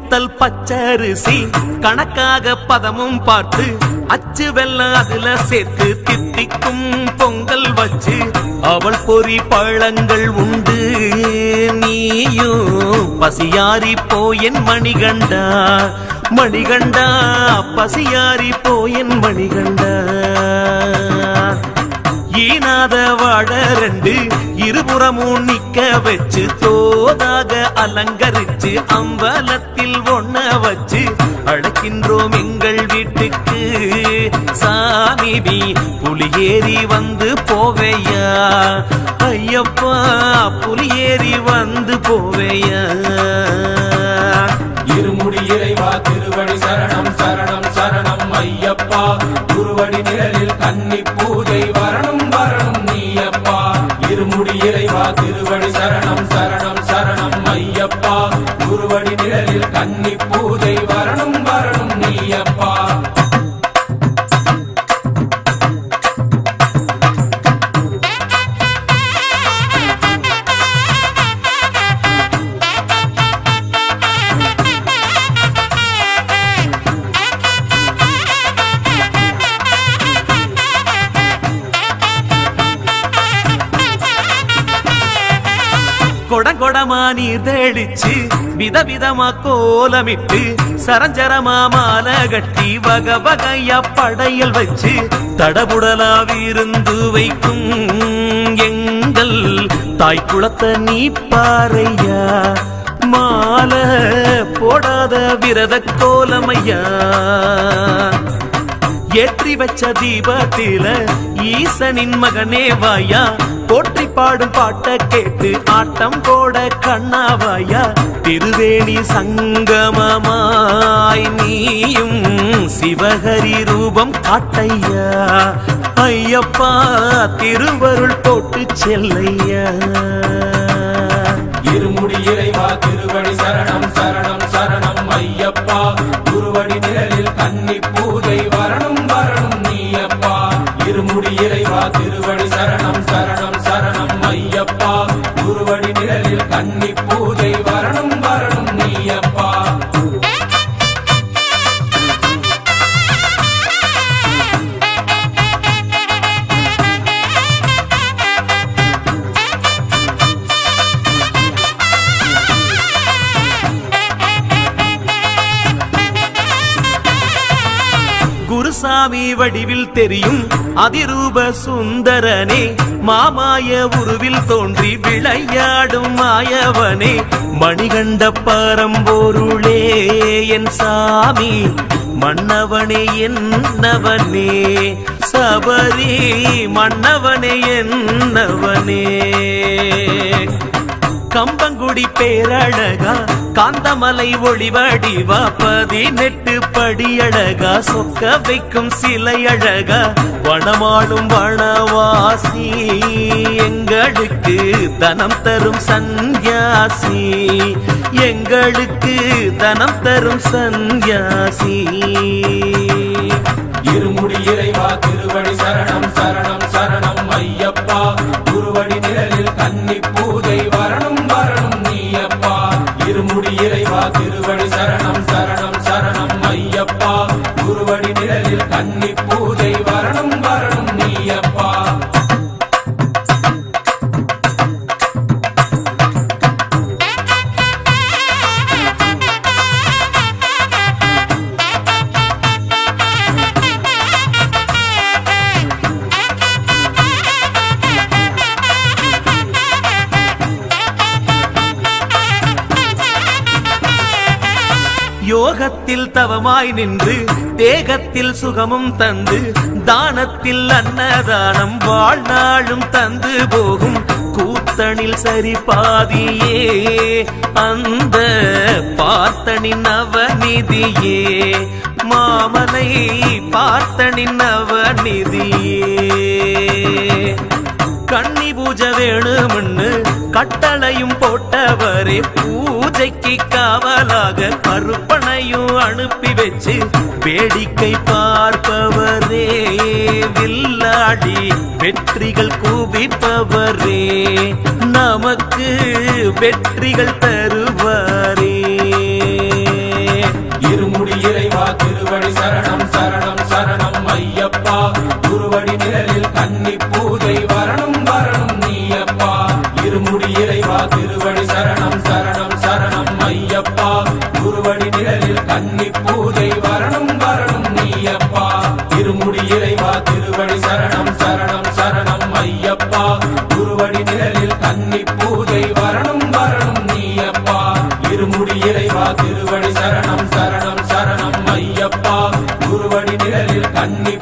குத்தல் பச்சரிசி கணக்காக பதமும் பார்த்து அச்சு வெல்லம் அதுல சேர்த்து தித்திக்கும் பொங்கல் வச்சு அவள் பொறி பழங்கள் உண்டு நீயும் பசியாரி போயன் மணிகண்டா மணிகண்டா பசியாரி போயன் மணிகண்டா ஈனாத வாழ ரெண்டு இருபுறமும் நிக்க வச்சு தோதாக அலங்கரிச்சு அம்பலத்தில் ஒண்ண வச்சு அழைக்கின்றோம் எங்கள் வீட்டுக்கு சாமி நீ புலியேறி வந்து போவையா ஐயப்பா புலியேறி வந்து போவையா இருமுடி இறைவா திருவடி சரணம் சரணம் சரணம் ஐயப்பா குருவடி நிழலில் கன்னி பூஜை வரணும் வரணும் நீயப்பா இருமுடி இறைவா திருவடி சரணம் சரணம் சரணம் ஐயப்பா குருவடி நிழலில் கன்னி பூஜை வரணும் வரணும் நீயப்பா கொடகொடமா நீர் தெளிச்சு விதவிதமா கோலமிட்டு சரஞ்சரமா மாலை கட்டி வக வகையா படையல் வச்சு தடபுடலா விருந்து வைக்கும் எங்கள் தாய் குளத்தை நீ பாறையா மாலை போடாத விரத கோலமையா ஏற்றி வச்ச தீபத்தில ஈசனின் மகனே வாயா போற்றி பாடும் பாட்ட கேட்டு ஆட்டம் போட கண்ணாவாயா திருவேணி சங்கமமாய் நீயும் சிவஹரி ரூபம் காட்டையா ஐயப்பா திருவருள் போட்டு செல்லையா இருமுடி இறைவா திருவடி சரணம் சரணம் சரணம் ஐயப்பா குருவடி நிழலில் கன்னி பூஜை வரணும் வரணும் நீயப்பா இருமுடி இறைவா திருவடி சரணம் சரணம் சரணம் ஐயப்பா குருவடி நிழலில் கன்னி பூஜை வரணும் வரணும் நீயப்பா குருசாமி வடிவில் தெரியும் அதிரூப சுந்தரனே மாமாய உருவில் தோன்றி விளையாடும் மாயவனே மணிகண்ட பரம்பொருளே என் சாமி மன்னவனே என்னவனே சபரி மன்னவனே என்னவனே கம்பங்குடி பேரழகா காந்தமலை ஒளிவடிவா 18 படியழகா சொக்க வைக்கும் சிலை அழகா வனமாடும் வனவாசி எங்களுக்கு தனம் தரும் சந்நியாசி எங்களுக்கு தனம் தரும் சந்நியாசி இருமுடி இறைவா திருவடி சரணம் சரணம் சரணம் ஐயப்பா குருவடி நிழலில் கன்னி பூஜை வரணும் வரணும் நீயப்பா இருமுடி இறைவா திருவடி சரணம் சரணம் சரணம் ஐயப்பா குருவடி நிழலில் கன்னி பூஜை வரணும் வரணும் நீயப்பா யோகத்தில் தவமாய் நின்று தேகத்தில் சுகமும் தந்து தானத்தில் அன்னதானம் வாழ்நாளும் தந்து போகும் கூத்தனில் சரி பாதியே அந்த பார்த்தனின் அவநிதியே மாமலை பார்த்தனின் அவநிதியே கன்னி பூஜை வேணும்னு கட்டளையும் போட்டவரே பூஜைக்கு காவலாக கருப்பனையும் அனுப்பி வச்சு வேடிக்கை பார்ப்பவரே வில்லாடி வெற்றிகள் குவிப்பவரே நமக்கு வெற்றிகள் தருவாரே சரணம் சரணம் சரணம் ஐயப்பா குருவடி நிழலில் கன்னி பூஜை வரணும் வரணும் நீயப்பா இருமுடி இறைவா திருவடி சரணம் சரணம் சரணம் ஐயப்பா குருவடி நிழலில் கன்னி பூஜை வரணும் வரணும் நீயப்பா இருமுடி இறைவா திருவடி சரணம் சரணம் சரணம் ஐயப்பா குருவடி நிழலில் கன்னி பூஜை வரணும் வரணும் நீயப்பா இருமுடி இறைவா திருவடி சரணம் சரணம் சரணம் ஐயப்பா குருவடி நிழலில் கன்னி